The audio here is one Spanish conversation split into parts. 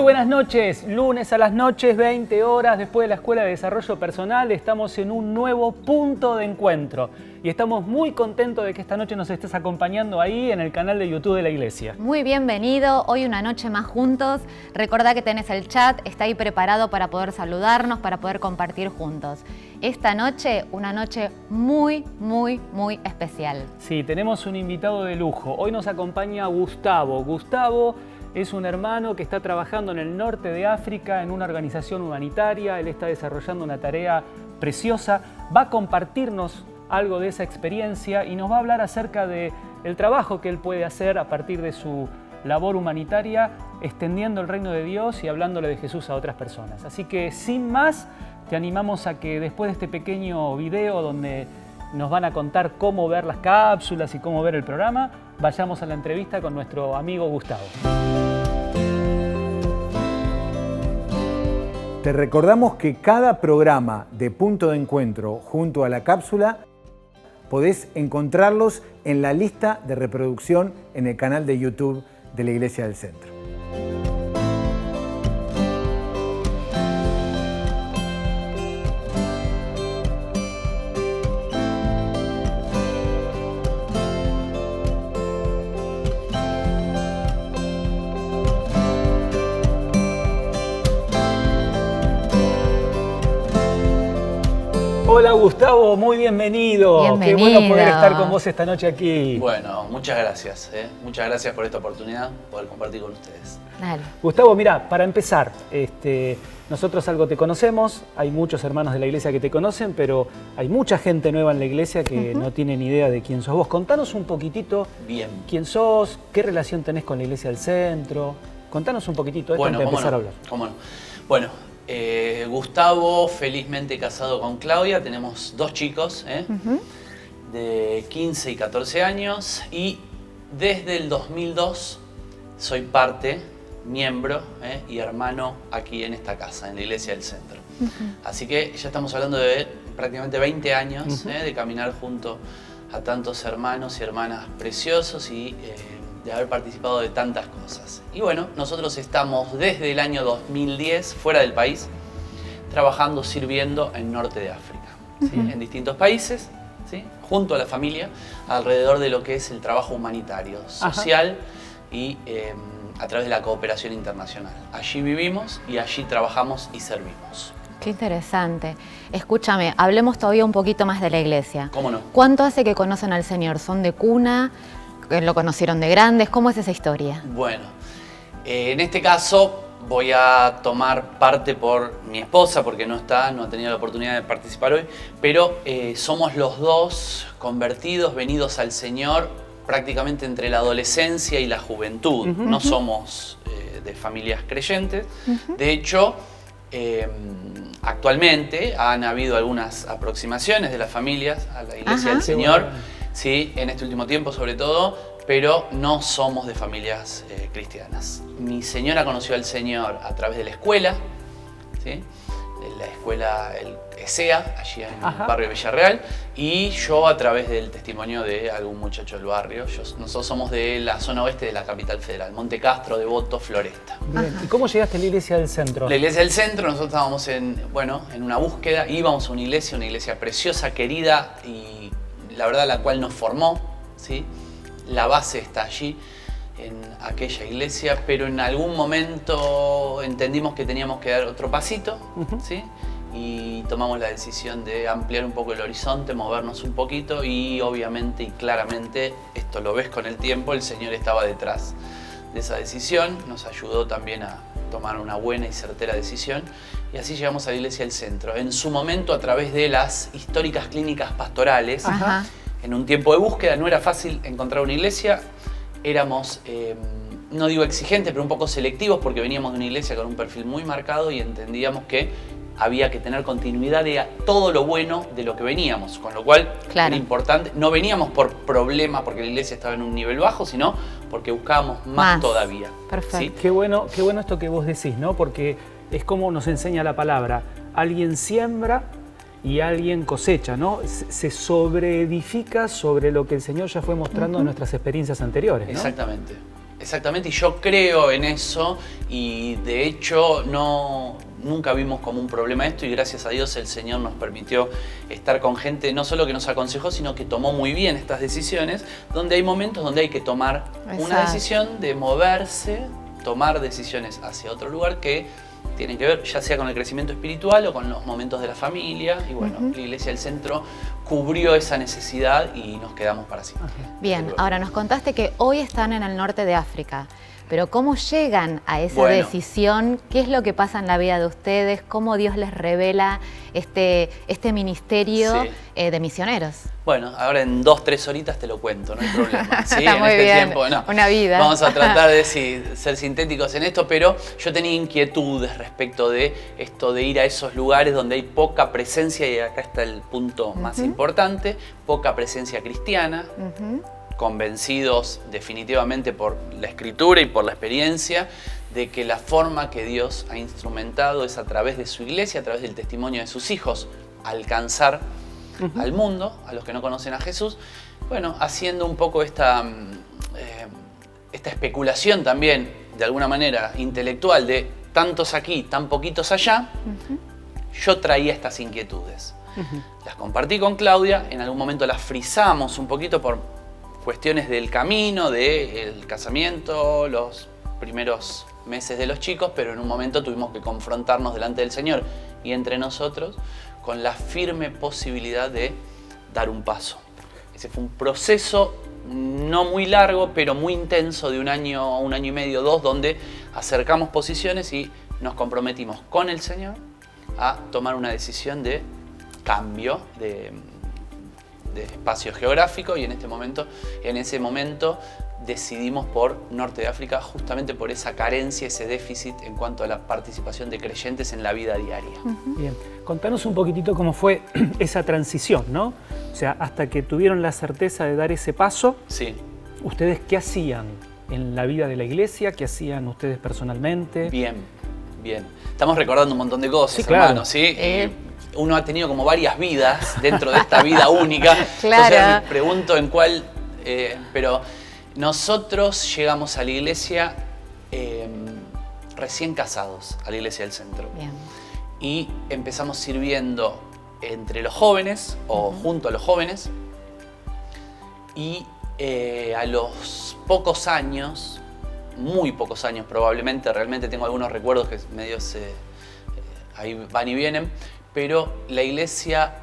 buenas noches, lunes a las noches, 20 horas, después de la Escuela de Desarrollo Personal, estamos en un nuevo punto de encuentro y estamos muy contentos de que esta noche nos estés acompañando ahí en el canal de YouTube de la Iglesia. Muy bienvenido, hoy una noche más juntos. Recordá que tenés el chat, está ahí preparado para poder saludarnos, para poder compartir juntos. Esta noche, una noche muy especial. Sí, tenemos un invitado de lujo. Hoy nos acompaña Gustavo. Gustavo es un hermano que está trabajando en el norte de África en una organización humanitaria. Él está desarrollando una tarea preciosa. Va a compartirnos algo de esa experiencia y nos va a hablar acerca del trabajo que él puede hacer a partir de su labor humanitaria, extendiendo el reino de Dios y hablándole de Jesús a otras personas. Así que sin más, te animamos a que después de este pequeño video donde nos van a contar cómo ver las cápsulas y cómo ver el programa, vayamos a la entrevista con nuestro amigo Gustavo. Te recordamos que cada programa de Punto de Encuentro junto a la cápsula podés encontrarlos en la lista de reproducción en el canal de YouTube de la Iglesia del Centro. Hola Gustavo, muy bienvenido. Bienvenido. Qué bueno poder estar con vos esta noche aquí. Bueno, muchas gracias. Muchas gracias por esta oportunidad, poder compartir con ustedes. Dale. Gustavo, mira, para empezar, nosotros algo te conocemos, hay muchos hermanos de la iglesia que te conocen, pero hay mucha gente nueva en la iglesia que no tiene ni idea de quién sos vos. Contanos un poquitito quién sos, qué relación tenés con la Iglesia del Centro. Contanos un poquitito esto antes de empezar a hablar. ¿Cómo no? Bueno, Gustavo, felizmente casado con Claudia, tenemos dos chicos de 15 y 14 años y desde el 2002 soy miembro y hermano aquí en esta casa, en la Iglesia del Centro. Así que ya estamos hablando de prácticamente 20 años de caminar junto a tantos hermanos y hermanas preciosos y de haber participado de tantas cosas. Y bueno, nosotros estamos desde el año 2010 fuera del país, trabajando, sirviendo en norte de África, ¿sí? En distintos países, ¿sí? Junto a la familia, alrededor de lo que es el trabajo humanitario, social y a través de la cooperación internacional. Allí vivimos y allí trabajamos y servimos. Qué interesante. Escúchame, hablemos todavía un poquito más de la iglesia. ¿Cómo no? ¿Cuánto hace que conocen al Señor? ¿Son de cuna? ¿Lo conocieron de grandes? ¿Cómo es esa historia? Bueno, en este caso voy a tomar parte por mi esposa porque no ha tenido la oportunidad de participar hoy, pero somos los dos convertidos, venidos al Señor prácticamente entre la adolescencia y la juventud. No somos de familias creyentes. De hecho, actualmente han habido algunas aproximaciones de las familias a la Iglesia del Señor. Sí, en este último tiempo sobre todo, pero no somos de familias cristianas. Mi señora conoció al Señor a través de la escuela, ¿sí? De la escuela el ESEA, allí en el barrio de Villarreal, y yo a través del testimonio de algún muchacho del barrio. Nosotros somos de la zona oeste de la capital federal, Monte Castro, Devoto, Floresta. Bien. ¿Y cómo llegaste a la Iglesia del Centro? La Iglesia del Centro, nosotros estábamos en una búsqueda, íbamos a una iglesia preciosa, querida y la verdad la cual nos formó, ¿sí? La base está allí, en aquella iglesia, pero en algún momento entendimos que teníamos que dar otro pasito, ¿sí? Y tomamos la decisión de ampliar un poco el horizonte, movernos un poquito y obviamente y claramente, esto lo ves con el tiempo, el Señor estaba detrás de esa decisión, nos ayudó también a tomar una buena y certera decisión y así llegamos a la Iglesia del Centro. En su momento a través de las históricas clínicas pastorales, en un tiempo de búsqueda no era fácil encontrar una iglesia, éramos, no digo exigentes, pero un poco selectivos porque veníamos de una iglesia con un perfil muy marcado y entendíamos que había que tener continuidad de todo lo bueno de lo que veníamos, con lo cual era importante, no veníamos por problema porque la iglesia estaba en un nivel bajo, sino porque buscábamos más todavía. Perfecto. ¿Sí? Qué bueno esto que vos decís, ¿no? Porque es como nos enseña la palabra, alguien siembra y alguien cosecha, ¿no? Se sobreedifica sobre lo que el Señor ya fue mostrando en nuestras experiencias anteriores, ¿no? Exactamente. Exactamente, y yo creo en eso y de hecho nunca vimos como un problema esto y gracias a Dios el Señor nos permitió estar con gente no solo que nos aconsejó, sino que tomó muy bien estas decisiones, donde hay momentos donde hay que tomar una decisión de moverse, tomar decisiones hacia otro lugar que tienen que ver ya sea con el crecimiento espiritual o con los momentos de la familia y bueno, la Iglesia del Centro cubrió esa necesidad y nos quedamos para siempre. Bien, ahora nos contaste que hoy están en el norte de África, pero ¿cómo llegan a esa decisión? ¿Qué es lo que pasa en la vida de ustedes? ¿Cómo Dios les revela este ministerio de misioneros? Bueno, ahora en 2-3 horitas te lo cuento, no hay problema. ¿Sí? Está muy bien, una vida. Vamos a tratar de ser sintéticos en esto, pero yo tenía inquietudes respecto de esto de ir a esos lugares donde hay poca presencia, y acá está el punto más importante, poca presencia cristiana, convencidos definitivamente por la Escritura y por la experiencia de que la forma que Dios ha instrumentado es a través de su iglesia, a través del testimonio de sus hijos, alcanzar al mundo, a los que no conocen a Jesús, bueno, haciendo un poco esta especulación también, de alguna manera, intelectual, de tantos aquí, tan poquitos allá, yo traía estas inquietudes. Las compartí con Claudia, en algún momento las frizamos un poquito por cuestiones del camino, del casamiento, los primeros meses de los chicos, pero en un momento tuvimos que confrontarnos delante del Señor y entre nosotros con la firme posibilidad de dar un paso. Ese fue un proceso no muy largo, pero muy intenso de un año y medio, 2, donde acercamos posiciones y nos comprometimos con el Señor a tomar una decisión de cambio de espacio geográfico y en ese momento decidimos por Norte de África justamente por esa carencia, ese déficit en cuanto a la participación de creyentes en la vida diaria. Bien, contanos un poquitito cómo fue esa transición, ¿no? O sea, hasta que tuvieron la certeza de dar ese paso, ¿ustedes qué hacían en la vida de la iglesia? ¿Qué hacían ustedes personalmente? Bien. Estamos recordando un montón de cosas, hermano, ¿sí? Uno ha tenido como varias vidas dentro de esta vida única. Entonces me pregunto en cuál, pero nosotros llegamos a la iglesia recién casados, a la Iglesia del Centro. Bien. Y empezamos sirviendo entre los jóvenes o junto a los jóvenes y a los pocos años, muy pocos años probablemente, realmente tengo algunos recuerdos que medio ahí van y vienen, pero la iglesia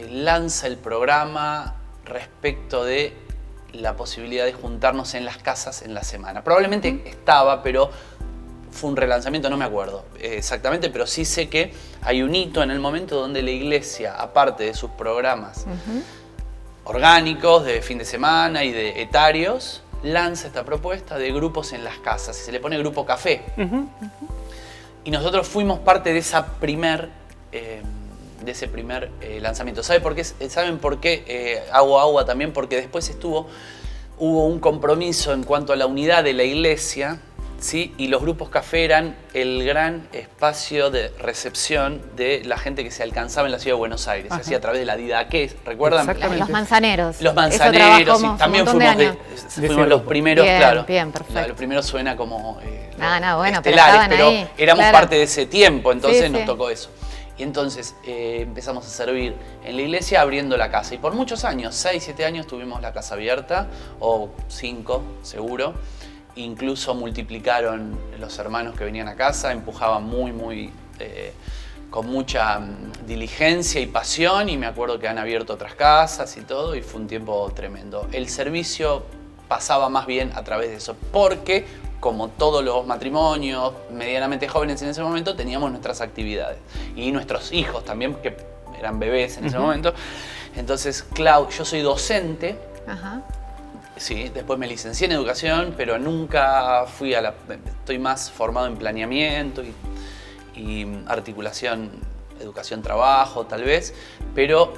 lanza el programa respecto de la posibilidad de juntarnos en las casas en la semana. Probablemente estaba, pero fue un relanzamiento, no me acuerdo exactamente, pero sí sé que hay un hito en el momento donde la iglesia, aparte de sus programas orgánicos de fin de semana y de etarios, lanza esta propuesta de grupos en las casas y se le pone Grupo Café. Y nosotros fuimos parte de ese primer lanzamiento. ¿Saben por qué hago agua también? Porque después hubo un compromiso en cuanto a la unidad de la iglesia, ¿sí? Y los grupos café eran el gran espacio de recepción de la gente que se alcanzaba en la ciudad de Buenos Aires. Se hacía a través de la Didaqué, ¿recuerdan? Los manzaneros. Los manzaneros, sí, también fuimos los primeros, bien, claro. Bien, perfecto. Los primeros suena como bueno, estelares, pero ahí, éramos parte de ese tiempo, entonces nos sí. tocó eso. Y entonces empezamos a servir en la iglesia abriendo la casa. Y por muchos años, 6, 7 años, tuvimos la casa abierta, o 5 seguro. Incluso multiplicaron los hermanos que venían a casa, empujaban con mucha diligencia y pasión. Y me acuerdo que han abierto otras casas y todo, y fue un tiempo tremendo. El servicio pasaba más bien a través de eso, porque como todos los matrimonios medianamente jóvenes en ese momento, teníamos nuestras actividades. Y nuestros hijos también, que eran bebés en ese momento. Entonces, yo soy docente. Sí, después me licencié en educación, pero nunca estoy más formado en planeamiento y articulación, educación-trabajo tal vez, pero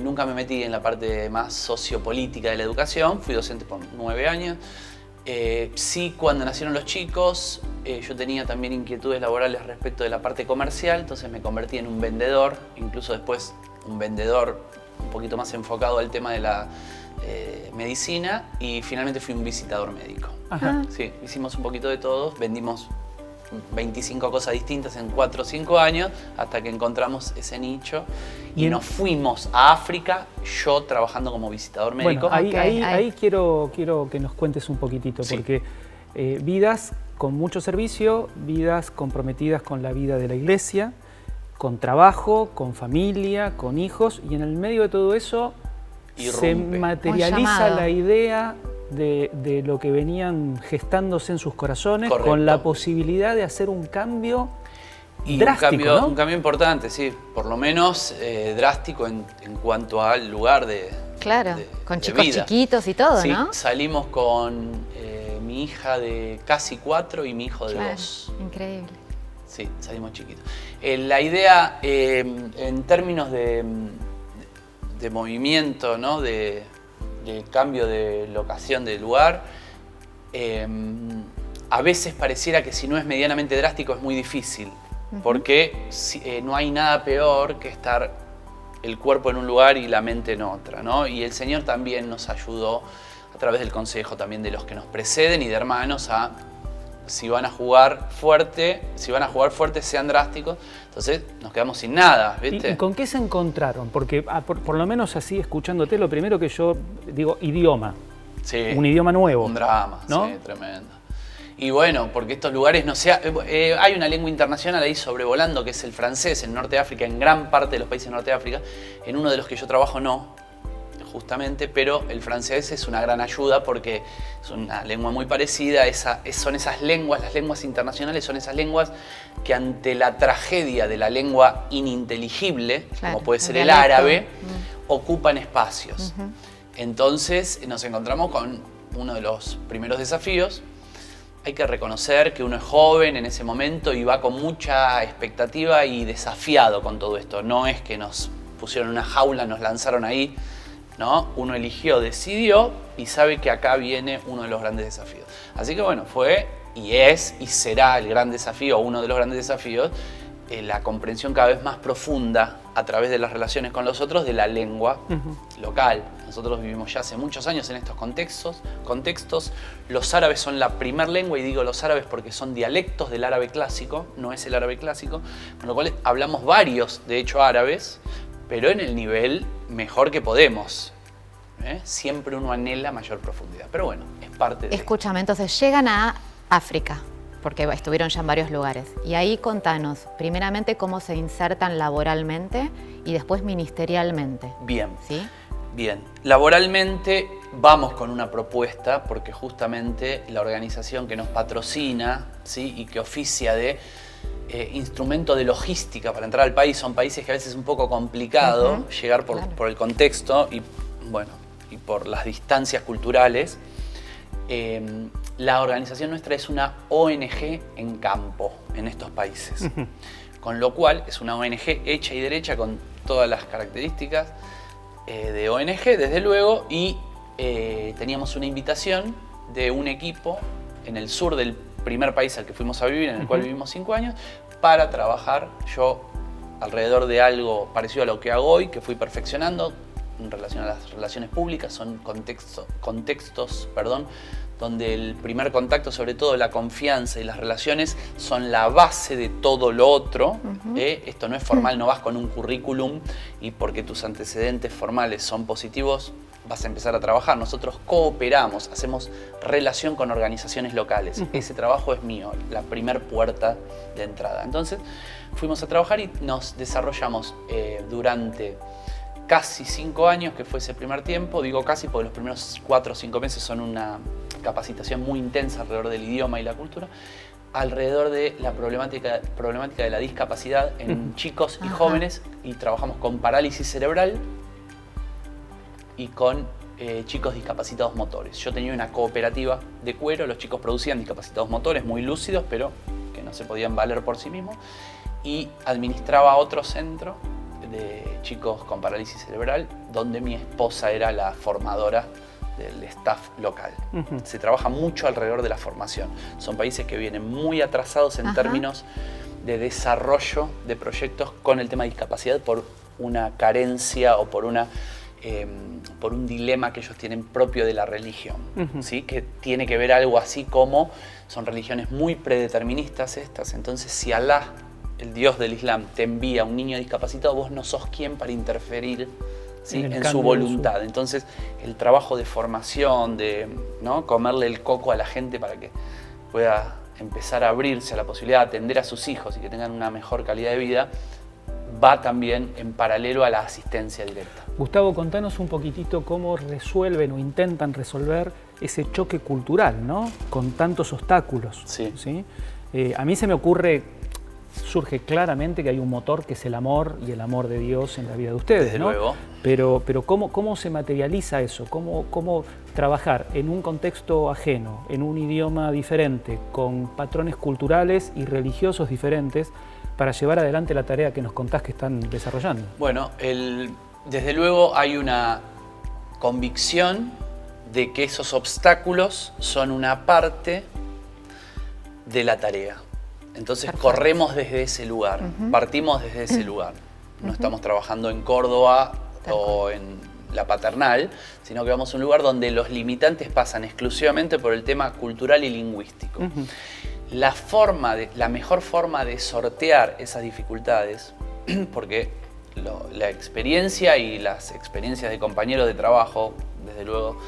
nunca me metí en la parte más sociopolítica de la educación. Fui docente por 9 años. Sí, cuando nacieron los chicos, yo tenía también inquietudes laborales respecto de la parte comercial, entonces me convertí en un vendedor, incluso después un vendedor un poquito más enfocado al tema de medicina y finalmente fui un visitador médico. Ajá. Sí, hicimos un poquito de todo, vendimos 25 cosas distintas en 4 o 5 años hasta que encontramos ese nicho y nos fuimos a África, yo trabajando como visitador médico. Bueno, ahí quiero que nos cuentes un poquitito, Sí. porque vidas con mucho servicio, vidas comprometidas con la vida de la iglesia, con trabajo, con familia, con hijos, y en el medio de todo eso se Irrumpe. materializa Un llamado. la idea de lo que venían gestándose en sus corazones, Correcto. con la posibilidad de hacer un cambio Y drástico, ¿no? un cambio importante, sí, por lo menos drástico en cuanto al lugar de Claro, de- con de chicos vida. chiquitos y todo, Sí, ¿no? salimos con mi hija de casi 4 y mi hijo de Claro, 2. increíble. Sí, salimos chiquitos. La idea, en términos de movimiento, ¿no? de cambio de locación del lugar, a veces pareciera que si no es medianamente drástico es muy difícil, porque no hay nada peor que estar el cuerpo en un lugar y la mente en otra, ¿no? Y el Señor también nos ayudó a través del consejo también de los que nos preceden y de hermanos a si van a jugar fuerte, sean drásticos. Entonces nos quedamos sin nada, ¿viste? ¿Y con qué se encontraron? Porque por lo menos así, escuchándote, lo primero que yo digo, idioma. Sí, Un idioma nuevo. un drama, ¿no? sí, tremendo. Y bueno, porque estos lugares no sea, hay una lengua internacional ahí sobrevolando que es el francés en Norte de África, en gran parte de los países de Norte de África. En uno de los que yo trabajo no, justamente, pero el francés es una gran ayuda porque es una lengua muy parecida. Son esas lenguas, las lenguas internacionales son esas lenguas que ante la tragedia de la lengua ininteligible, Claro, como puede ser el el dialecto. árabe, ocupan espacios. Entonces nos encontramos con uno de los primeros desafíos. Hay que reconocer que uno es joven en ese momento y va con mucha expectativa y desafiado con todo esto. No es que nos pusieron en una jaula, nos lanzaron ahí, ¿no? Uno eligió, decidió y sabe que acá viene uno de los grandes desafíos. Así que bueno, fue y es y será el gran desafío, uno de los grandes desafíos, la comprensión cada vez más profunda a través de las relaciones con los otros de la lengua local. Nosotros vivimos ya hace muchos años en estos contextos. Los árabes son la primer lengua, y digo los árabes porque son dialectos del árabe clásico, no es el árabe clásico, con lo cual hablamos varios, de hecho, árabes, pero en el nivel mejor que podemos. Siempre uno anhela mayor profundidad, pero bueno, es parte de... Escúchame, entonces llegan a África, porque estuvieron ya en varios lugares. Y ahí contanos, primeramente, cómo se insertan laboralmente y después ministerialmente. Bien. ¿Sí? Bien, laboralmente vamos con una propuesta porque justamente la organización que nos patrocina, ¿sí? Y que oficia de instrumento de logística para entrar al país, son países que a veces es un poco complicado llegar por el contexto y, bueno, y por las distancias culturales. La organización nuestra es una ONG en campo en estos países, con lo cual es una ONG hecha y derecha con todas las características de ONG, desde luego, y teníamos una invitación de un equipo en el sur del primer país al que fuimos a vivir, en el cual vivimos 5 años, para trabajar yo alrededor de algo parecido a lo que hago hoy, que fui perfeccionando en relación a las relaciones públicas. Son contextos, donde el primer contacto, sobre todo la confianza y las relaciones, son la base de todo lo otro. Esto no es formal, no vas con un currículum y porque tus antecedentes formales son positivos vas a empezar a trabajar. Nosotros cooperamos, hacemos relación con organizaciones locales. Ese trabajo es mío, la primer puerta de entrada. Entonces fuimos a trabajar y nos desarrollamos durante casi 5 años, que fue ese primer tiempo. Digo casi porque los primeros 4 o 5 meses son una capacitación muy intensa alrededor del idioma y la cultura, alrededor de la problemática de la discapacidad en chicos y jóvenes, y trabajamos con parálisis cerebral y con chicos discapacitados motores. Yo tenía una cooperativa de cuero, los chicos producían discapacitados motores muy lúcidos, pero que no se podían valer por sí mismos, y administraba otro centro de chicos con parálisis cerebral, donde mi esposa era la formadora del staff local. Se trabaja mucho alrededor de la formación. Son países que vienen muy atrasados en términos de desarrollo de proyectos con el tema de discapacidad por una carencia o por una por un dilema que ellos tienen propio de la religión, ¿sí? Que tiene que ver algo así como, son religiones muy predeterministas estas, entonces si Alá, el Dios del Islam, te envía a un niño discapacitado, vos no sos quien para interferir, ¿sí? en su voluntad. Entonces el trabajo de formación, de, ¿no? comerle el coco a la gente para que pueda empezar a abrirse a la posibilidad de atender a sus hijos y que tengan una mejor calidad de vida, va también en paralelo a la asistencia directa. Gustavo, contanos un poquitito cómo resuelven o intentan resolver ese choque cultural, ¿no? Con tantos obstáculos. Sí. ¿Sí? A mí se me ocurre, surge claramente que hay un motor que es el amor y el amor de Dios en la vida de ustedes, Desde ¿no? luego. Pero ¿cómo se materializa eso? ¿Cómo trabajar en un contexto ajeno, en un idioma diferente, con patrones culturales y religiosos diferentes, para llevar adelante la tarea que nos contás que están desarrollando? Bueno, desde luego hay una convicción de que esos obstáculos son una parte de la tarea. Entonces corremos desde ese lugar, partimos desde ese lugar. No estamos trabajando en Córdoba o en la Paternal, sino que vamos a un lugar donde los limitantes pasan exclusivamente por el tema cultural y lingüístico. La mejor forma de sortear esas dificultades, porque la experiencia y las experiencias de compañeros de trabajo, desde luego,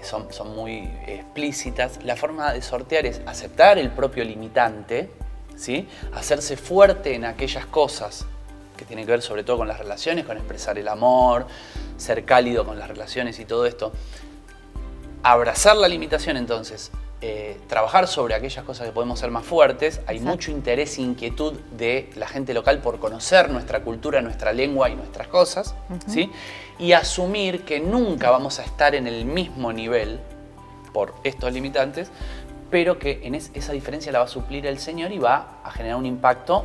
son muy explícitas. La forma de sortear es aceptar el propio limitante, ¿sí? Hacerse fuerte en aquellas cosas que tienen que ver sobre todo con las relaciones, con expresar el amor, ser cálido con las relaciones y todo esto. Abrazar la limitación entonces, trabajar sobre aquellas cosas que podemos ser más fuertes. Hay mucho interés e inquietud de la gente local por conocer nuestra cultura, nuestra lengua y nuestras cosas, ¿sí? Y asumir que nunca vamos a estar en el mismo nivel por estos limitantes, pero que esa diferencia la va a suplir el Señor y va a generar un impacto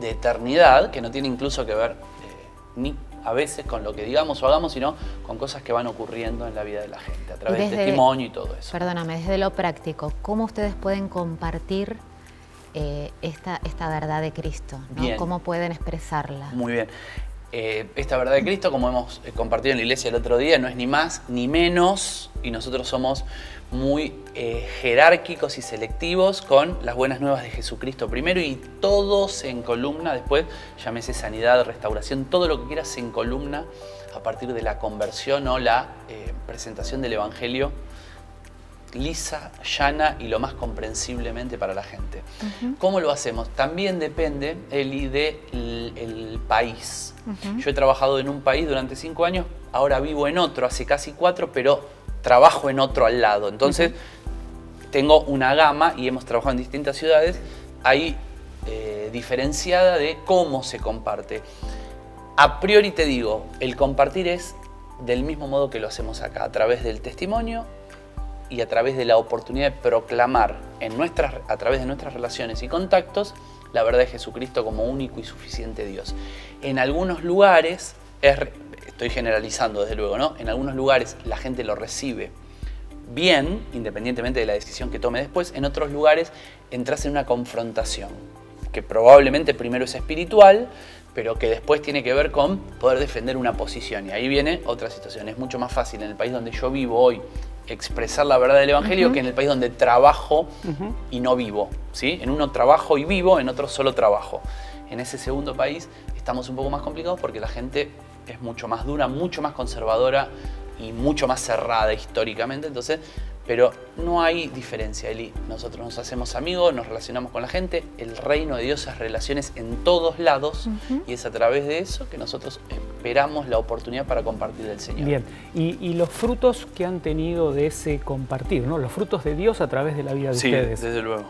de eternidad que no tiene incluso que ver ni a veces con lo que digamos o hagamos, sino con cosas que van ocurriendo en la vida de la gente, a través del testimonio y todo eso. Perdóname, desde lo práctico, ¿cómo ustedes pueden compartir esta verdad de Cristo, ¿no? ¿Cómo pueden expresarla? Muy bien. Esta verdad de Cristo, como hemos compartido en la iglesia el otro día, no es ni más ni menos, y nosotros somos muy jerárquicos y selectivos con las buenas nuevas de Jesucristo primero, y todo se encolumna después, llámese sanidad, restauración, todo lo que quieras se encolumna a partir de la conversión o la presentación del Evangelio lisa, llana y lo más comprensiblemente para la gente. ¿Cómo lo hacemos? También depende, Eli, del país. Yo he trabajado en un país durante 5 años, ahora vivo en otro, hace casi 4, pero trabajo en otro al lado. Entonces, tengo una gama y hemos trabajado en distintas ciudades ahí diferenciada de cómo se comparte. A priori te digo, el compartir es del mismo modo que lo hacemos acá, a través del testimonio y a través de la oportunidad de proclamar a través de nuestras relaciones y contactos la verdad de Jesucristo como único y suficiente Dios. En algunos lugares, estoy generalizando desde luego, ¿no? En algunos lugares la gente lo recibe bien, independientemente de la decisión que tome después. En otros lugares entras en una confrontación, que probablemente primero es espiritual, pero que después tiene que ver con poder defender una posición. Y ahí viene otra situación. Es mucho más fácil en el país donde yo vivo hoy expresar la verdad del Evangelio que en el país donde trabajo y no vivo, ¿sí? En uno trabajo y vivo, en otro solo trabajo. En ese segundo país estamos un poco más complicados porque la gente es mucho más dura, mucho más conservadora y mucho más cerrada históricamente. Entonces, pero no hay diferencia, Eli. Nosotros nos hacemos amigos, nos relacionamos con la gente. El reino de Dios es relaciones en todos lados y es a través de eso que nosotros esperamos la oportunidad para compartir del Señor. Bien, y los frutos que han tenido de ese compartir, ¿no? Los frutos de Dios a través de la vida de ustedes. Sí, desde luego.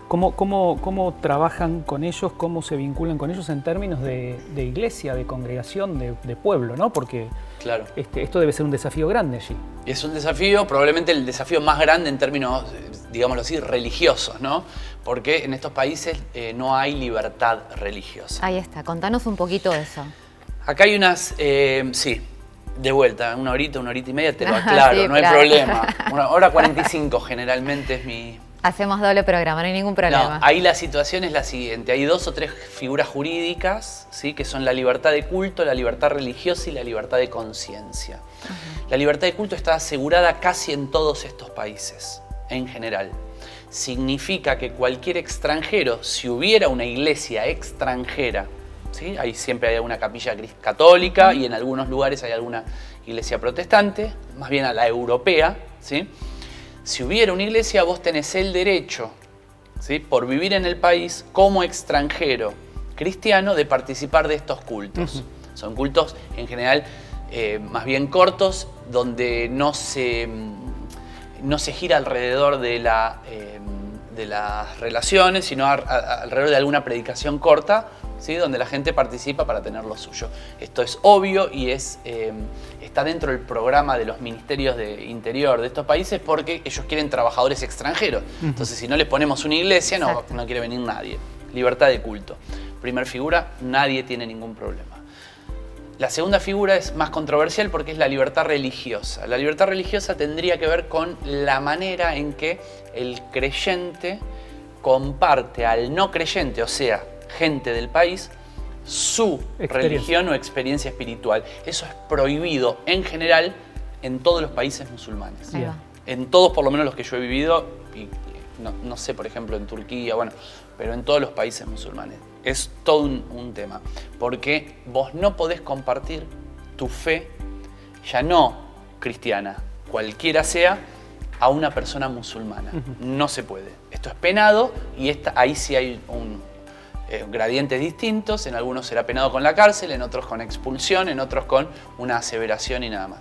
¿Cómo trabajan con ellos, cómo se vinculan con ellos en términos de iglesia, de congregación, de pueblo, ¿no? Porque claro, esto debe ser un desafío grande allí. Es un desafío, probablemente el desafío más grande en términos, digámoslo así, religiosos, ¿no? Porque en estos países no hay libertad religiosa. Ahí está, contanos un poquito de eso. Acá hay unas, sí, de vuelta, una horita y media te lo aclaro, sí, no hay problema. 1 hora 45 generalmente es Hacemos doble programa, no hay ningún problema. No, ahí la situación es la siguiente. Hay 2 o 3 figuras jurídicas, ¿sí? Que son la libertad de culto, la libertad religiosa y la libertad de conciencia. La libertad de culto está asegurada casi en todos estos países, en general. Significa que cualquier extranjero, si hubiera una iglesia extranjera, ¿sí? Ahí siempre hay alguna capilla católica y en algunos lugares hay alguna iglesia protestante, más bien a la europea, ¿sí? Si hubiera una iglesia, vos tenés el derecho, ¿sí? Por vivir en el país como extranjero cristiano, de participar de estos cultos. Son cultos en general más bien cortos, donde no se gira alrededor de las relaciones, sino alrededor de alguna predicación corta, ¿sí? Donde la gente participa para tener lo suyo. Esto es obvio y está dentro del programa de los ministerios de interior de estos países, porque ellos quieren trabajadores extranjeros. Entonces, si no les ponemos una iglesia, no quiere venir nadie. Libertad de culto. Primer figura, nadie tiene ningún problema. La segunda figura es más controversial porque es la libertad religiosa. La libertad religiosa tendría que ver con la manera en que el creyente comparte al no creyente, o sea, gente del país, su religión o experiencia espiritual. Eso es prohibido en general en todos los países musulmanes. En todos, por lo menos los que yo he vivido, y no sé, por ejemplo, en Turquía, bueno, pero en todos los países musulmanes. Es todo un tema, porque vos no podés compartir tu fe, ya no cristiana, cualquiera sea, a una persona musulmana. No se puede. Esto es penado y ahí sí hay gradientes distintos. En algunos será penado con la cárcel, en otros con expulsión, en otros con una aseveración y nada más.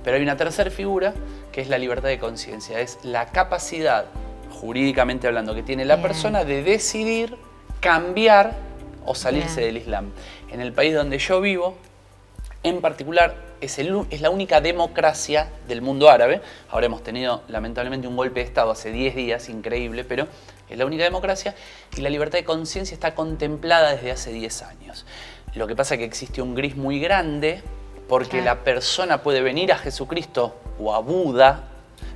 Pero hay una tercera figura que es la libertad de conciencia. Es la capacidad, jurídicamente hablando, que tiene la persona de decidir cambiar o salirse del Islam. En el país donde yo vivo, en particular, es la única democracia del mundo árabe. Ahora hemos tenido, lamentablemente, un golpe de Estado hace 10 días, increíble, pero es la única democracia y la libertad de conciencia está contemplada desde hace 10 años. Lo que pasa es que existe un gris muy grande porque la persona puede venir a Jesucristo o a Buda,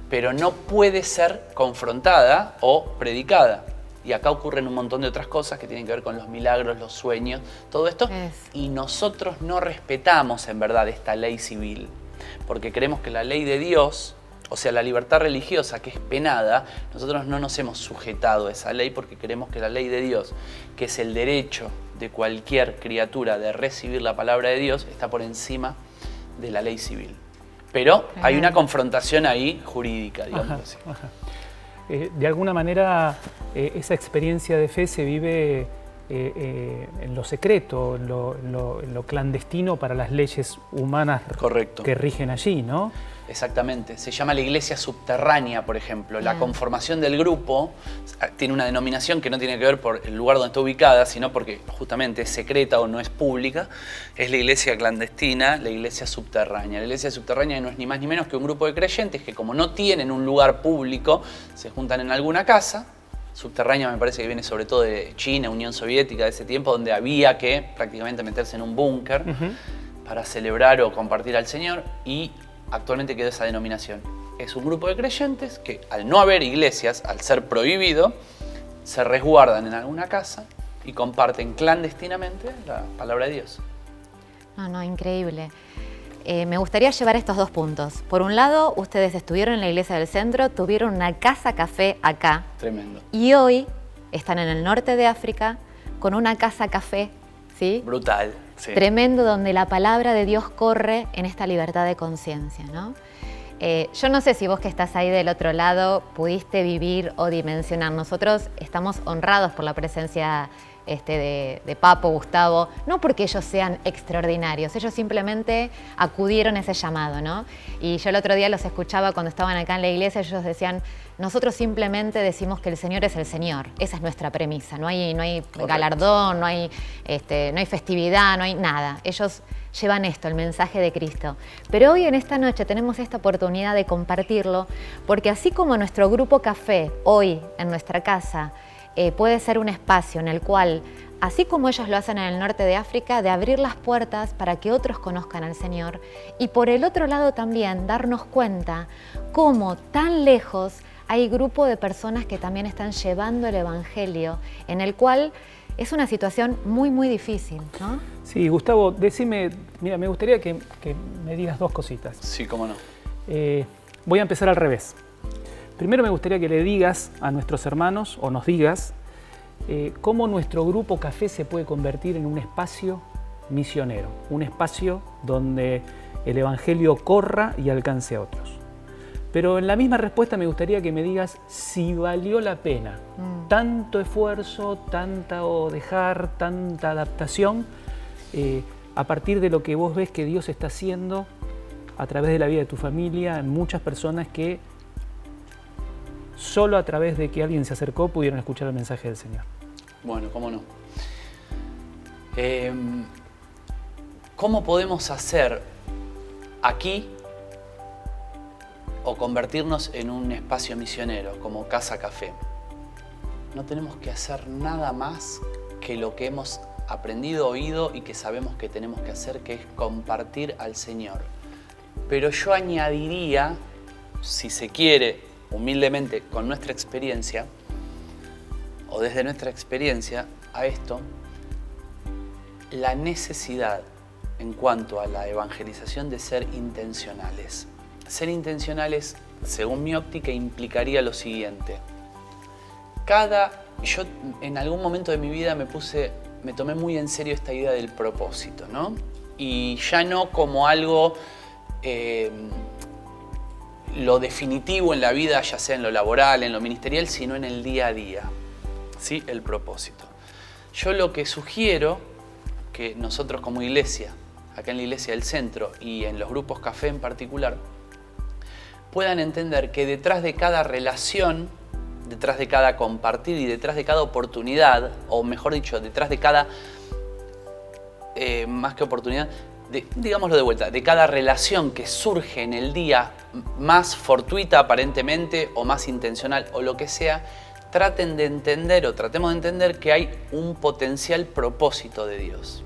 pero no puede ser confrontada o predicada. Y acá ocurren un montón de otras cosas que tienen que ver con los milagros, los sueños, todo esto. Y nosotros no respetamos en verdad esta ley civil, porque creemos que la ley de Dios, o sea, la libertad religiosa que es penada, nosotros no nos hemos sujetado a esa ley porque creemos que la ley de Dios, que es el derecho de cualquier criatura de recibir la palabra de Dios, está por encima de la ley civil. Pero hay una confrontación ahí jurídica, digamos así. De alguna manera, esa experiencia de fe se vive en lo secreto, en lo clandestino para las leyes humanas que rigen allí, ¿no? Exactamente. Se llama la iglesia subterránea, por ejemplo. La conformación del grupo tiene una denominación que no tiene que ver por el lugar donde está ubicada, sino porque justamente es secreta o no es pública. Es la iglesia clandestina, la iglesia subterránea. La iglesia subterránea no es ni más ni menos que un grupo de creyentes que, como no tienen un lugar público, se juntan en alguna casa. Subterránea me parece que viene sobre todo de China, Unión Soviética, de ese tiempo, donde había que prácticamente meterse en un búnker para celebrar o compartir al Señor, y actualmente quedó esa denominación. Es un grupo de creyentes que, al no haber iglesias, al ser prohibido, se resguardan en alguna casa y comparten clandestinamente la palabra de Dios. No, increíble. Me gustaría llevar estos dos puntos. Por un lado, ustedes estuvieron en la iglesia del centro, tuvieron una casa café acá. Tremendo. Y hoy están en el norte de África con una casa café, ¿sí? Brutal. Sí. Tremendo, donde la palabra de Dios corre en esta libertad de conciencia, ¿no? Yo no sé si vos que estás ahí del otro lado pudiste vivir o dimensionar. Nosotros estamos honrados por la presencia de Papo, Gustavo, no porque ellos sean extraordinarios, ellos simplemente acudieron a ese llamado, ¿no? Y yo el otro día los escuchaba cuando estaban acá en la iglesia, ellos decían, nosotros simplemente decimos que el Señor es el Señor, esa es nuestra premisa, no hay galardón, no hay festividad, no hay nada, ellos llevan esto, el mensaje de Cristo. Pero hoy en esta noche tenemos esta oportunidad de compartirlo, porque así como nuestro grupo café hoy en nuestra casa puede ser un espacio en el cual, así como ellos lo hacen en el norte de África, de abrir las puertas para que otros conozcan al Señor, y por el otro lado también darnos cuenta cómo tan lejos hay grupo de personas que también están llevando el Evangelio, en el cual es una situación muy, muy difícil, ¿no? Sí, Gustavo, decime, mira, me gustaría que me digas dos cositas. Sí, cómo no. Voy a empezar al revés. Primero me gustaría que le digas a nuestros hermanos, o nos digas, cómo nuestro grupo Café se puede convertir en un espacio misionero, un espacio donde el Evangelio corra y alcance a otros. Pero en la misma respuesta me gustaría que me digas si valió la pena tanto esfuerzo, tanto dejar, tanta adaptación, a partir de lo que vos ves que Dios está haciendo a través de la vida de tu familia, en muchas personas que solo a través de que alguien se acercó pudieron escuchar el mensaje del Señor. Bueno, cómo no. ¿Cómo podemos hacer aquí o convertirnos en un espacio misionero como Casa Café? No tenemos que hacer nada más que lo que hemos aprendido, oído y que sabemos que tenemos que hacer, que es compartir al Señor. Pero yo añadiría, si se quiere, humildemente, con nuestra experiencia, o desde nuestra experiencia, a esto, la necesidad en cuanto a la evangelización de ser intencionales. Ser intencionales, según mi óptica, implicaría lo siguiente. Yo en algún momento de mi vida me tomé muy en serio esta idea del propósito, ¿no? Y ya no como algo, lo definitivo en la vida, ya sea en lo laboral, en lo ministerial, sino en el día a día, ¿sí? El propósito. Yo lo que sugiero, que nosotros como iglesia, acá en la Iglesia del Centro y en los grupos Café en particular, puedan entender que detrás de cada relación, detrás de cada compartir y detrás de cada oportunidad, o mejor dicho, detrás de cada, más que oportunidad, digámoslo de vuelta, de cada relación que surge en el día, más fortuita aparentemente o más intencional o lo que sea, tratemos de entender que hay un potencial propósito de Dios.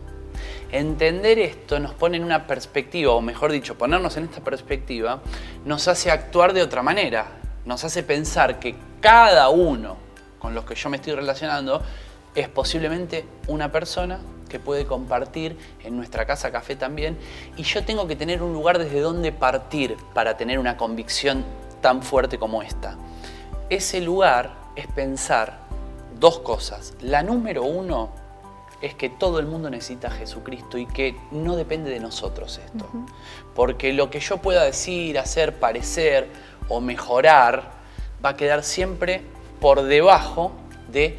Entender esto nos pone en una perspectiva, o mejor dicho, ponernos en esta perspectiva, nos hace actuar de otra manera. Nos hace pensar que cada uno con los que yo me estoy relacionando es posiblemente una persona que puede compartir en nuestra Casa Café también, y yo tengo que tener un lugar desde donde partir para tener una convicción tan fuerte como esta. Ese lugar es pensar dos cosas. La número uno es que todo el mundo necesita a Jesucristo y que no depende de nosotros esto. Porque lo que yo pueda decir, hacer, parecer o mejorar va a quedar siempre por debajo de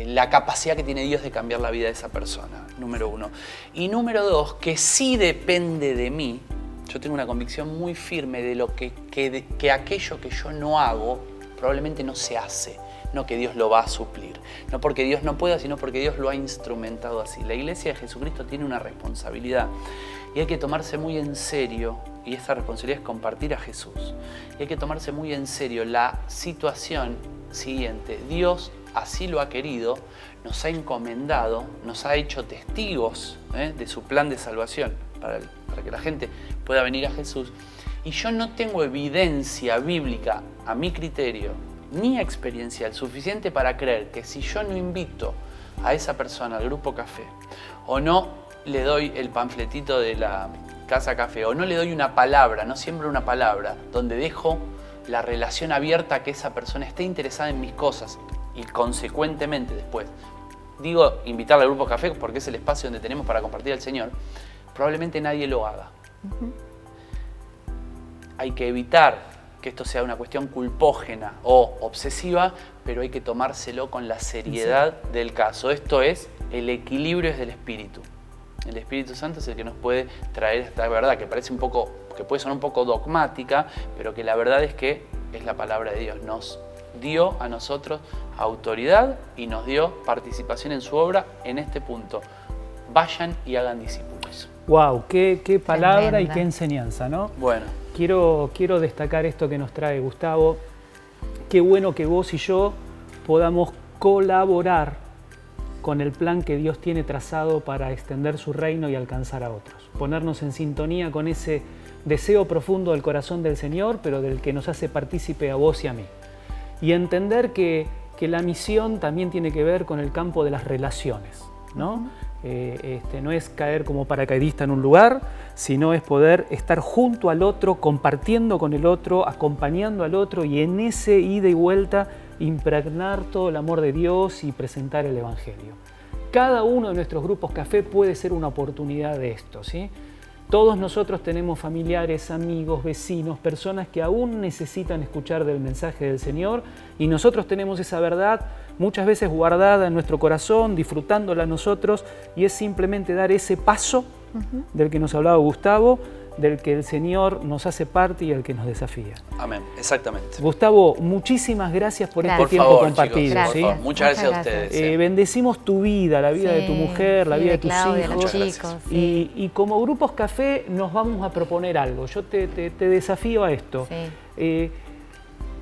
la capacidad que tiene Dios de cambiar la vida de esa persona, número uno. Y número dos, que sí depende de mí. Yo tengo una convicción muy firme de lo que aquello que yo no hago probablemente no se hace. No que Dios lo va a suplir. No porque Dios no pueda, sino porque Dios lo ha instrumentado así. La Iglesia de Jesucristo tiene una responsabilidad y hay que tomarse muy en serio, y esa responsabilidad es compartir a Jesús. Y hay que tomarse muy en serio la situación siguiente. Dios así lo ha querido, nos ha encomendado, nos ha hecho testigos de su plan de salvación para que la gente pueda venir a Jesús. Y yo no tengo evidencia bíblica, a mi criterio, ni experiencial suficiente para creer que si yo no invito a esa persona al grupo Café, o no le doy el panfletito de la Casa Café, o no le doy una palabra, no siembro una palabra, donde dejo la relación abierta a que esa persona esté interesada en mis cosas y consecuentemente después digo invitarle al grupo Café porque es el espacio donde tenemos para compartir al Señor, probablemente nadie lo haga. Hay que evitar que esto sea una cuestión culpógena o obsesiva, pero hay que tomárselo con la seriedad del caso. Esto es, el equilibrio es del Espíritu. El Espíritu Santo es el que nos puede traer esta verdad que parece que puede sonar un poco dogmática, pero que la verdad es que es la palabra de Dios. Nos dio a nosotros autoridad y nos dio participación en su obra en este punto. Vayan y hagan discípulos. ¡Wow! Qué palabra Tremenda. y qué enseñanza, ¿no? Bueno. Quiero destacar esto que nos trae Gustavo. Qué bueno que vos y yo podamos colaborar con el plan que Dios tiene trazado para extender su reino y alcanzar a otros. Ponernos en sintonía con ese deseo profundo del corazón del Señor, pero del que nos hace partícipe a vos y a mí. Y entender que la misión también tiene que ver con el campo de las relaciones, ¿no? No es caer como paracaidista en un lugar, sino es poder estar junto al otro, compartiendo con el otro, acompañando al otro y en ese ida y vuelta impregnar todo el amor de Dios y presentar el Evangelio. Cada uno de nuestros grupos café puede ser una oportunidad de esto, ¿sí? Todos nosotros tenemos familiares, amigos, vecinos, personas que aún necesitan escuchar del mensaje del Señor y nosotros tenemos esa verdad muchas veces guardada en nuestro corazón, disfrutándola nosotros, y es simplemente dar ese paso del que nos hablaba Gustavo, del que el Señor nos hace parte y el que nos desafía. Amén, exactamente. Gustavo, muchísimas gracias por este Por tiempo favor, compartido. chicos, por ¿sí? favor. Muchas gracias a ustedes. Bendecimos tu vida, la vida de tu mujer, la vida de tus Claudia, hijos. los chicos, sí. Y como Grupos Café nos vamos a proponer algo. Yo te desafío a esto. Sí.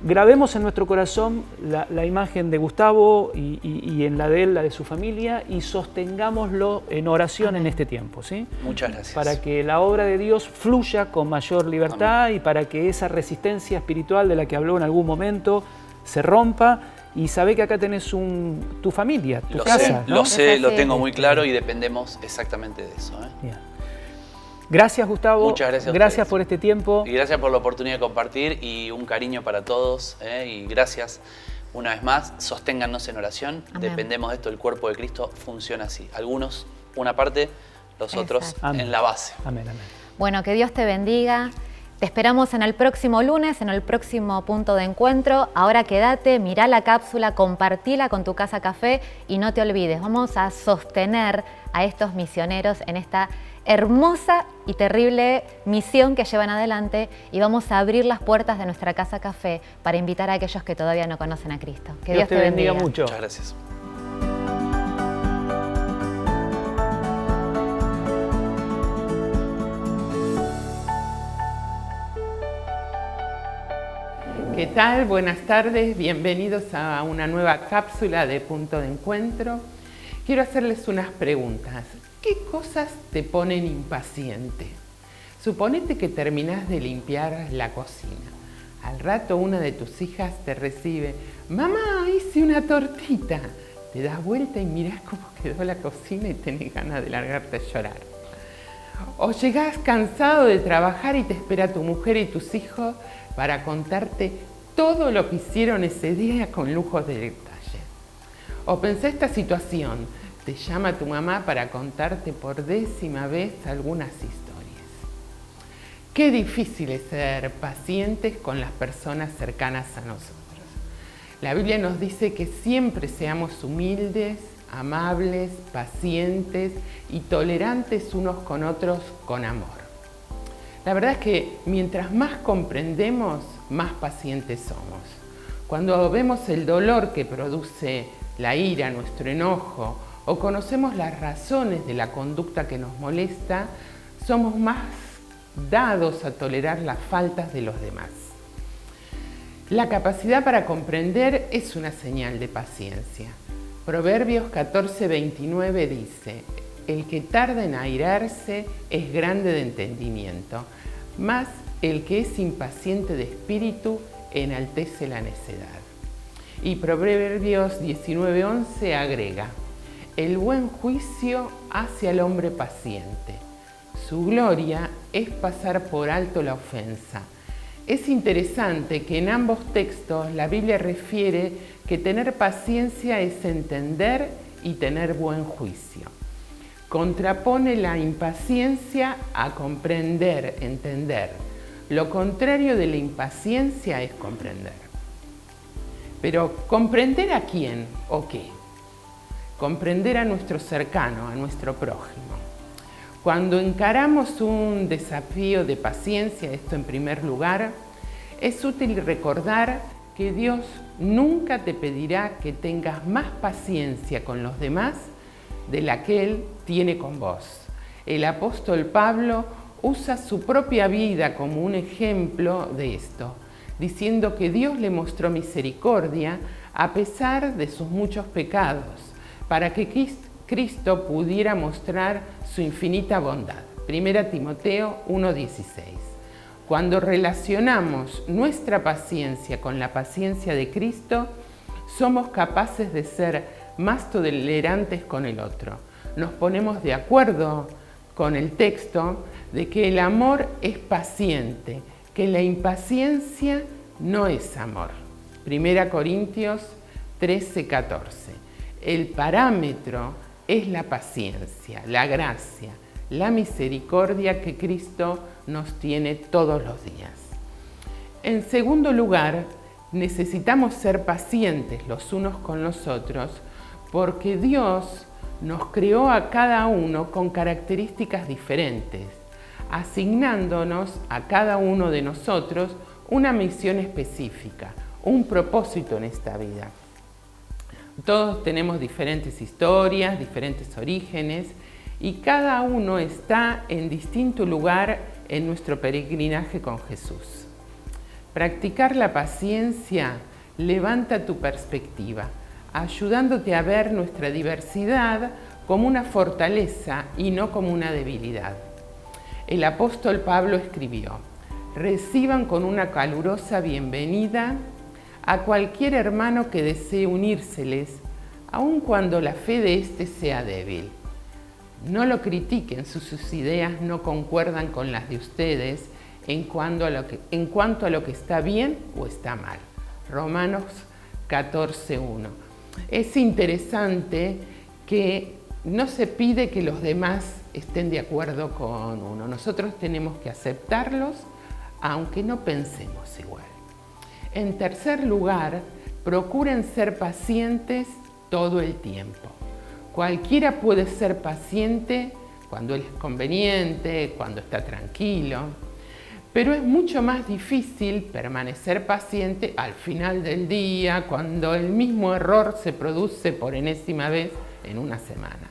Grabemos en nuestro corazón la imagen de Gustavo y en la de él, la de su familia, y sostengámoslo en oración en este tiempo, ¿sí? Muchas gracias. Para que la obra de Dios fluya con mayor libertad. Amén. Y para que esa resistencia espiritual de la que habló en algún momento se rompa. Y sabe que acá tenés tu familia, tu casa. Lo sé, lo tengo muy claro y dependemos exactamente de eso. Bien. Gracias, Gustavo. Muchas gracias. Gracias por este tiempo. Y gracias por la oportunidad de compartir y un cariño para todos. Y gracias una vez más. Sosténgannos en oración. Amén. Dependemos de esto. El cuerpo de Cristo funciona así. Algunos una parte, los otros Amén. en la base. Amén, amén. Bueno, que Dios te bendiga. Te esperamos en el próximo lunes, en el próximo punto de encuentro. Ahora quédate, mirá la cápsula, compartila con tu casa café y no te olvides, vamos a sostener a estos misioneros en esta hermosa y terrible misión que llevan adelante y vamos a abrir las puertas de nuestra casa café para invitar a aquellos que todavía no conocen a Cristo. Que Dios te bendiga mucho. Muchas gracias. ¿Qué tal? Buenas tardes, bienvenidos a una nueva cápsula de Punto de Encuentro. Quiero hacerles unas preguntas. ¿Qué cosas te ponen impaciente? Suponete que terminás de limpiar la cocina. Al rato una de tus hijas te recibe: mamá, hice una tortita. Te das vuelta y mirás cómo quedó la cocina y tenés ganas de largarte a llorar. O llegás cansado de trabajar y te espera tu mujer y tus hijos para contarte todo lo que hicieron ese día con lujos de detalle. O pensá esta situación: te llama tu mamá para contarte por 10ª vez algunas historias. Qué difícil es ser pacientes con las personas cercanas a nosotros. La Biblia nos dice que siempre seamos humildes, amables, pacientes y tolerantes unos con otros con amor. La verdad es que mientras más comprendemos, más pacientes somos. Cuando vemos el dolor que produce la ira, nuestro enojo, o conocemos las razones de la conducta que nos molesta, somos más dados a tolerar las faltas de los demás. La capacidad para comprender es una señal de paciencia. Proverbios 14:29 dice: el que tarda en airarse es grande de entendimiento, mas el que es impaciente de espíritu enaltece la necedad. Y Proverbios 19:11 agrega: el buen juicio hace al hombre paciente. Su gloria es pasar por alto la ofensa. Es interesante que en ambos textos la Biblia refiere que tener paciencia es entender y tener buen juicio. Contrapone la impaciencia a comprender, entender. Lo contrario de la impaciencia es comprender. Pero ¿comprender a quién o qué? Comprender a nuestro cercano, a nuestro prójimo. Cuando encaramos un desafío de paciencia, esto en primer lugar, es útil recordar que Dios nunca te pedirá que tengas más paciencia con los demás de la que Él tiene con vos. El apóstol Pablo usa su propia vida como un ejemplo de esto, diciendo que Dios le mostró misericordia a pesar de sus muchos pecados, para que Cristo pudiera mostrar su infinita bondad. 1 Timoteo 1:16. Cuando relacionamos nuestra paciencia con la paciencia de Cristo, somos capaces de ser más tolerantes con el otro. Nos ponemos de acuerdo con el texto de que el amor es paciente, que la impaciencia no es amor. 1 Corintios 13:14. El parámetro es la paciencia, la gracia, la misericordia que Cristo nos tiene todos los días. En segundo lugar, necesitamos ser pacientes los unos con los otros porque Dios nos creó a cada uno con características diferentes, asignándonos a cada uno de nosotros una misión específica, un propósito en esta vida. Todos tenemos diferentes historias, diferentes orígenes y cada uno está en distinto lugar en nuestro peregrinaje con Jesús. Practicar la paciencia levanta tu perspectiva, ayudándote a ver nuestra diversidad como una fortaleza y no como una debilidad. El apóstol Pablo escribió: reciban con una calurosa bienvenida a cualquier hermano que desee unírseles, aun cuando la fe de éste sea débil. No lo critiquen si sus ideas no concuerdan con las de ustedes en cuanto a lo que está bien o está mal. Romanos 14:1. Es interesante que no se pide que los demás estén de acuerdo con uno. Nosotros tenemos que aceptarlos, aunque no pensemos igual. En tercer lugar, procuren ser pacientes todo el tiempo. Cualquiera puede ser paciente cuando es conveniente, cuando está tranquilo, pero es mucho más difícil permanecer paciente al final del día, cuando el mismo error se produce por enésima vez en una semana.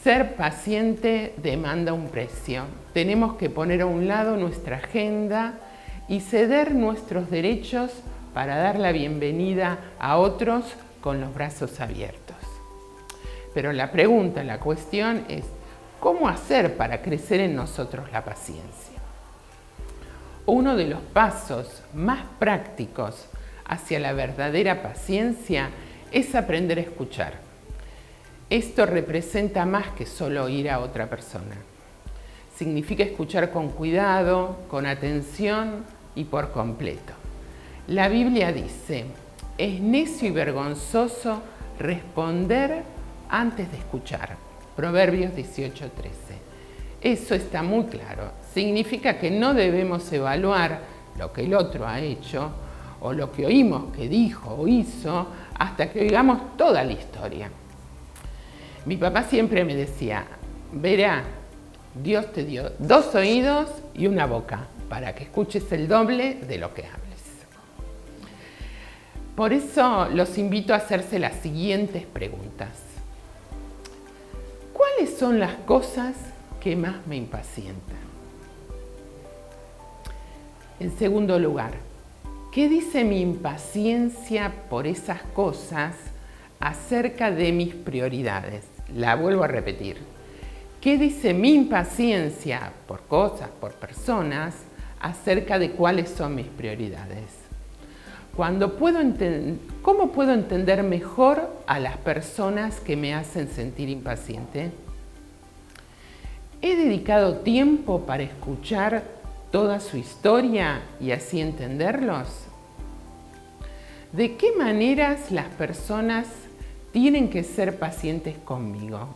Ser paciente demanda un precio. Tenemos que poner a un lado nuestra agenda y ceder nuestros derechos para dar la bienvenida a otros con los brazos abiertos. Pero la pregunta, la cuestión es, ¿cómo hacer para crecer en nosotros la paciencia? Uno de los pasos más prácticos hacia la verdadera paciencia es aprender a escuchar. Esto representa más que solo oír a otra persona. Significa escuchar con cuidado, con atención y por completo. La Biblia dice: es necio y vergonzoso responder antes de escuchar. Proverbios 18:13. Eso está muy claro. Significa que no debemos evaluar lo que el otro ha hecho o lo que oímos que dijo o hizo hasta que oigamos toda la historia. Mi papá siempre me decía: Vera, Dios te dio 2 oídos y una boca para que escuches el doble de lo que hables. Por eso los invito a hacerse las siguientes preguntas. ¿Cuáles son las cosas que más me impacientan? En segundo lugar, ¿qué dice mi impaciencia por esas cosas acerca de mis prioridades? La vuelvo a repetir. ¿Qué dice mi impaciencia por cosas, por personas, acerca de cuáles son mis prioridades? ¿Cómo puedo entender mejor a las personas que me hacen sentir impaciente? ¿He dedicado tiempo para escuchar toda su historia y así entenderlos? ¿De qué maneras las personas tienen que ser pacientes conmigo?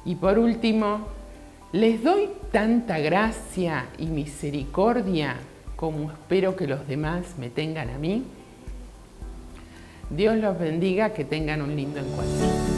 Y por último, ¿les doy tanta gracia y misericordia como espero que los demás me tengan a mí? Dios los bendiga, que tengan un lindo encuentro.